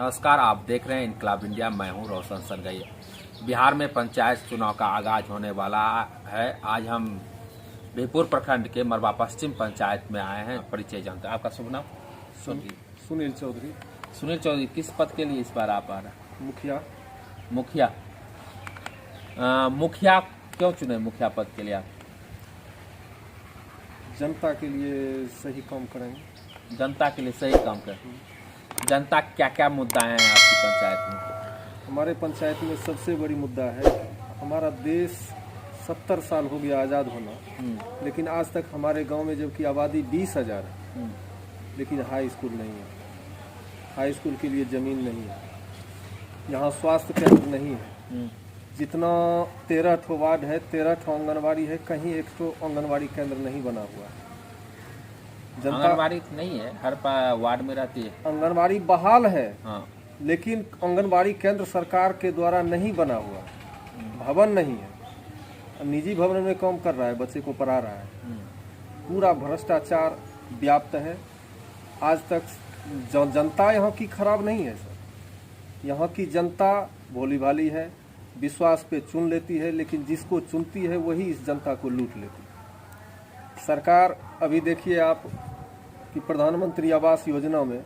नमस्कार, आप देख रहे हैं इनकलाब इंडिया। मैं हूं रोशन सरगैया। बिहार में पंचायत चुनाव का आगाज होने वाला है। आज हम बिहपुर प्रखंड के मरवा पश्चिम पंचायत में आए हैं। परिचय जानते हैं, आपका शुभ नाम? सुनील चौधरी। सुनील चौधरी, किस पद के लिए इस बार आप आ रहे हैं? मुखिया। मुखिया क्यों चुने? मुखिया पद के लिए आप? जनता के लिए सही काम करेंगे। जनता के लिए सही काम करें। जनता क्या क्या मुद्दा हैं आपकी पंचायत में? हमारे पंचायत में सबसे बड़ी मुद्दा है, हमारा देश 70 साल हो गया आज़ाद होना, लेकिन आज तक हमारे गांव में जबकि आबादी 20,000 है, लेकिन हाई स्कूल नहीं है। हाई स्कूल के लिए ज़मीन नहीं है। यहाँ स्वास्थ्य केंद्र नहीं है। जितना 13 ठो वार्ड है, 13 ठो आंगनबाड़ी है, कहीं एक ठो आंगनबाड़ी केंद्र नहीं बना हुआ है। आंगनबाड़ी नहीं है, हर वार्ड में रहती है। आंगनबाड़ी बहाल है, हाँ, लेकिन आंगनबाड़ी केंद्र सरकार के द्वारा नहीं बना हुआ। भवन नहीं है, निजी भवन में काम कर रहा है, बच्चे को पढ़ा रहा है। पूरा भ्रष्टाचार व्याप्त है। आज तक जनता यहाँ की खराब नहीं है सर। यहाँ की जनता भोली भाली है, विश्वास पे चुन लेती है, लेकिन जिसको चुनती है वही इस जनता को लूट लेती है। सरकार अभी देखिए आप कि प्रधानमंत्री आवास योजना में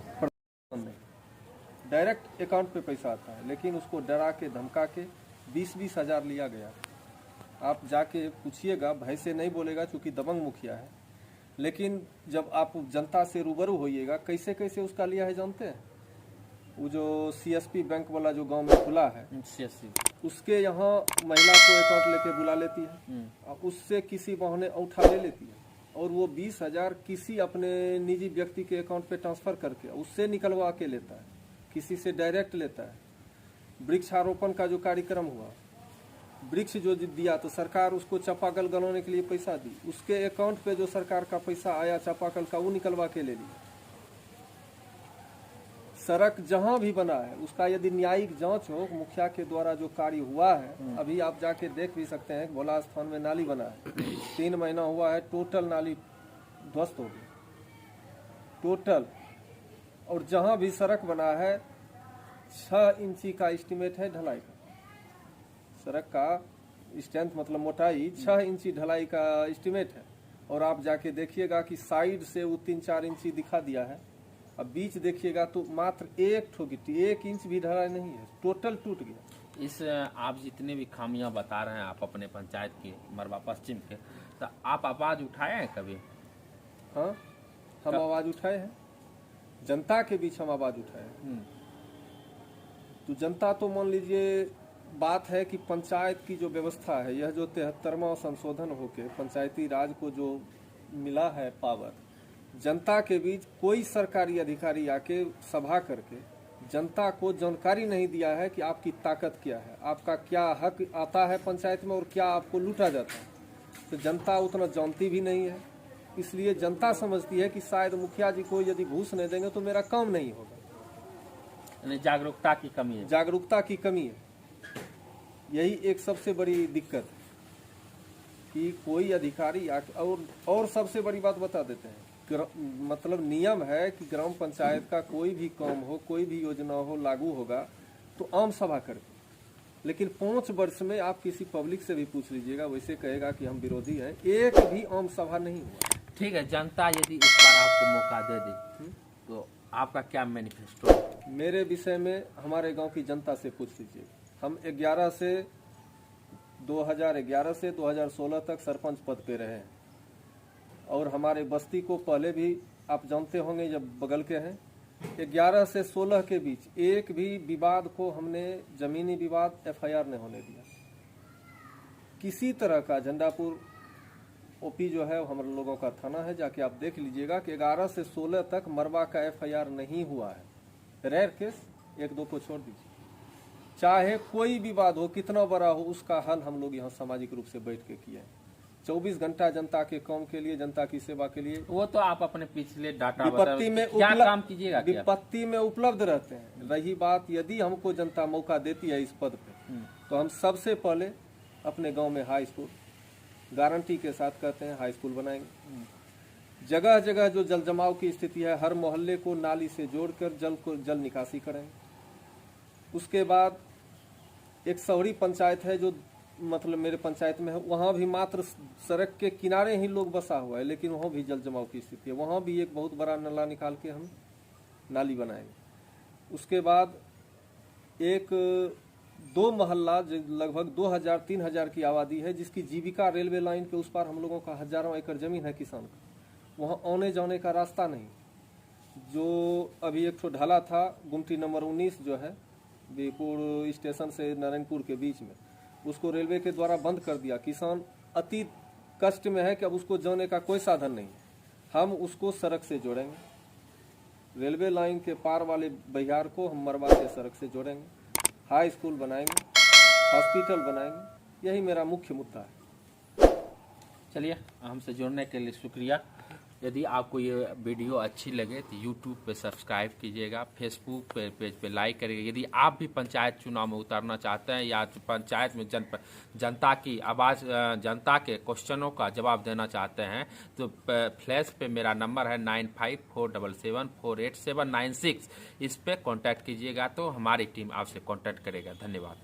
डायरेक्ट अकाउंट पे पैसा आता है, लेकिन उसको डरा के धमका के 20-20 हज़ार लिया गया। आप जाके पूछिएगा, भय से नहीं बोलेगा क्योंकि दबंग मुखिया है, लेकिन जब आप जनता से रूबरू होइएगा कैसे कैसे उसका लिया है जानते हैं? वो जो CSP बैंक वाला जो गांव में खुला है, उसके यहाँ महिला को अकाउंट लेके बुला लेती है और उससे किसी बहाने औठा ले लेती है, और वो 20 हज़ार किसी अपने निजी व्यक्ति के अकाउंट पे ट्रांसफर करके उससे निकलवा के लेता है, किसी से डायरेक्ट लेता है। वृक्षारोपण का जो कार्यक्रम हुआ, वृक्ष जो दिया तो सरकार उसको चापाकल गलवाने के लिए पैसा दी, उसके अकाउंट पे जो सरकार का पैसा आया चापाकल का वो निकलवा के ले लिया। सड़क जहां भी बना है उसका यदि न्यायिक जांच हो, मुखिया के द्वारा जो कार्य हुआ है, अभी आप जाके देख भी सकते हैं। भोला स्थान में नाली बना है, 3 महीना हुआ है, टोटल नाली ध्वस्त हो गई टोटल। और जहां भी सड़क बना है 6 इंची का एस्टीमेट है ढलाई का। सड़क का स्ट्रेंथ मतलब मोटाई 6 इंची ढलाई का एस्टीमेट है, और आप जाके देखिएगा कि साइड से वो 3-4 इंची दिखा दिया है। अब बीच देखिएगा तो मात्र 1 ठो गिट्टी 1 इंच भी ढलाई नहीं है, टोटल टूट गया। इस आप जितने भी खामियां बता रहे हैं आप अपने पंचायत के मरवा पश्चिम के, तो आप आवाज उठाए हैं कभी? हाँ, हम आवाज उठाए हैं, जनता के बीच हम आवाज उठाए हैं। तो जनता तो मान लीजिए, बात है कि पंचायत की जो व्यवस्था है, यह जो 73वां संशोधन होके पंचायती राज को जो मिला है पावर, जनता के बीच कोई सरकारी अधिकारी आके सभा करके जनता को जानकारी नहीं दिया है कि आपकी ताकत क्या है, आपका क्या हक आता है पंचायत में और क्या आपको लूटा जाता है। तो जनता उतना जानती भी नहीं है, इसलिए जनता समझती है कि शायद मुखिया जी को यदि घूस नहीं देंगे तो मेरा काम नहीं होगा। जागरूकता की कमी है। जागरूकता की कमी है, यही एक सबसे बड़ी दिक्कत है कि कोई अधिकारी और सबसे बड़ी बात बता देते हैं, मतलब नियम है कि ग्राम पंचायत का कोई भी काम हो, कोई भी योजना हो लागू होगा तो आम सभा करके, लेकिन 5 वर्ष में आप किसी पब्लिक से भी पूछ लीजिएगा, वैसे कहेगा कि हम विरोधी हैं। एक भी आम सभा नहीं हुआ। ठीक है, जनता यदि इस बार आपको मौका दे दे तो आपका क्या मैनिफेस्टो है? मेरे विषय में हमारे गांव की जनता से पूछ लीजिए। हम 2011 से 2016 तक सरपंच पद पे रहे हैं, और हमारे बस्ती को पहले भी आप जानते होंगे जब बगल के हैं, 11 से 16 के बीच एक भी विवाद को हमने जमीनी विवाद FIR नहीं होने दिया। किसी तरह का झंडापुर OP जो है हम लोगों का थाना है, जाके आप देख लीजिएगा कि 11 से 16 तक मरवा का FIR नहीं हुआ है। रेयर केस 1-2 को छोड़ दीजिए, चाहे कोई विवाद हो कितना बड़ा हो, उसका हल हम लोग यहाँ सामाजिक रूप से बैठ के किए हैं। 24 घंटा जनता के काम के लिए, जनता की सेवा के लिए। वो तो आप अपने पिछले डाटा विपत्ति में क्या काम कीजिएगा? विपत्ति में उपलब्ध रहते हैं। रही बात यदि हमको जनता मौका देती है इस पद पे, तो हम सबसे पहले अपने गांव में हाई स्कूल गारंटी के साथ कहते हैं हाई स्कूल बनाएंगे। जगह जगह जो जल जमाव की स्थिति है, हर मोहल्ले को नाली से जोड़कर जल निकासी करेंगे। उसके बाद एक शहरी पंचायत है जो मतलब मेरे पंचायत में है, वहाँ भी मात्र सड़क के किनारे ही लोग बसा हुआ है, लेकिन वहाँ भी जल जमाव की स्थिति है। वहाँ भी एक बहुत बड़ा नाला निकाल के हम नाली बनाएंगे। उसके बाद एक 2 मोहल्ला जो लगभग 2000-3000 की आबादी है, जिसकी जीविका रेलवे लाइन के उस पार हम लोगों का हजारों एकड़ जमीन है किसान का, वहाँ आने जाने का रास्ता नहीं। जो अभी एक ठो ढाला था गुमटी नंबर 19 जो है बीरपुर स्टेशन से नारायणपुर के बीच में, उसको रेलवे के द्वारा बंद कर दिया। किसान अति कष्ट में है कि अब उसको जाने का कोई साधन नहीं। हम उसको सड़क से जोड़ेंगे, रेलवे लाइन के पार वाले बहियार को हम मरवा के सड़क से जोड़ेंगे, हाई स्कूल बनाएंगे, हॉस्पिटल बनाएंगे। यही मेरा मुख्य मुद्दा है। चलिए, हमसे जुड़ने के लिए शुक्रिया। यदि आपको ये वीडियो अच्छी लगे तो यूट्यूब पे सब्सक्राइब कीजिएगा, फेसबुक पे पेज पे लाइक करिएगा। यदि आप भी पंचायत चुनाव में उतरना चाहते हैं या पंचायत में जनता की आवाज़, जनता के क्वेश्चनों का जवाब देना चाहते हैं तो फ्लैश पे मेरा नंबर है 9547748796। इस पे कांटेक्ट कीजिएगा तो हमारी टीम आपसे कांटेक्ट करेगा। धन्यवाद।